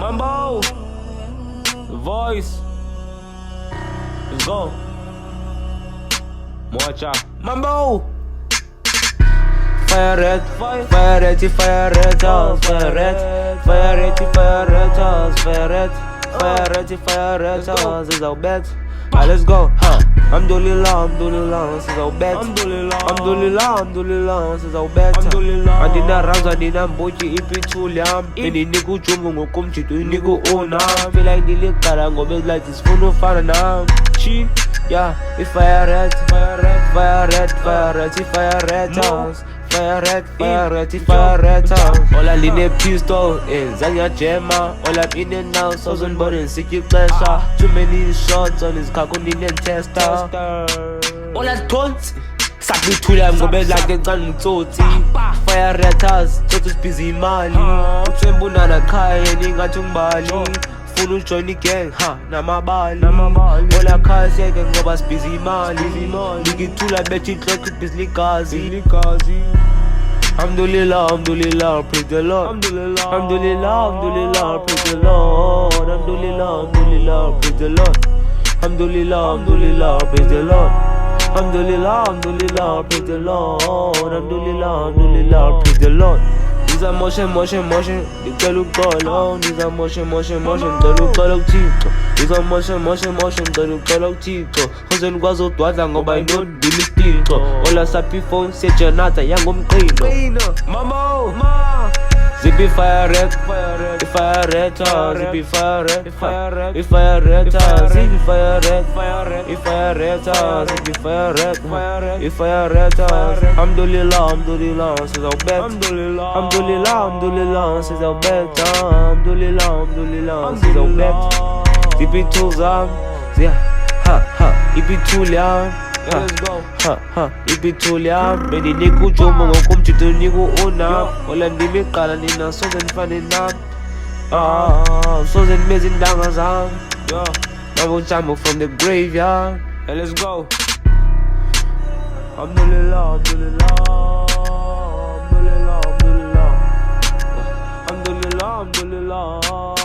Mambo, the voice. Let's go. Mocha. Mambo. Fire red, fire red, fire red, fire red, fire red, fire red, fire red, fire red, fire red, is our bet. Let's go, Alhamdulillah, is our bet. Alhamdulillah, is our bet. Andina Ramza, Andina Bochi, Ipituliam, Any Niku Jumu, Kumchi to Niku Ona. Feel like the lick Karango, like this phone of Farana. Chi, yeah, if fire red, fire red, fire red, fire red, fire red, fire red, fire red, all I need a pistol in Zanya Gemma. All I'm in and out, thousand buttons, sick pleasure. Too many shots on his Kakundin and tester. All I told, Sack me to them, go bed like a gun, Toti. Fire red house, Totus busy Mali. Trembunana Kai, and Ingachumbali. Funu join the gang, na mabali. All I can't say, can go back busy Mali. Nigga too like Betty Clark, busy Kazi. Alhamdulillah, praise the Lord. Alhamdulillah, praise the Lord. Alhamdulillah, praise the Lord. Alhamdulillah, praise the Lord. Alhamdulillah, praise the Lord. Alhamdulillah, praise the Lord. These are motion, the girl look all. These are motion, the look all Chico. These are motion, the look all Chico. Jose Guazo, Tuazango by no Dilistito. All a sappy phone, set your nata, young Cleano. Mamo, Zippy fire red, fire red, zippy fire red, zippy fire red, zippy fire red, zippy fire red, zippy fire red, Alhamdulillah, says our bet. Alhamdulillah, says our bet. Alhamdulillah, says our bet. Zippy Tuzam, Ipi Tuliam. Let's go. Ipitulia, many Niku Jomo, come to the Niku Ona. All I'm the Kalanina, so then funny now. So then amazing Damazam. I will jam from the graveyard. Let's go. Alhamdulillah. Alhamdulillah.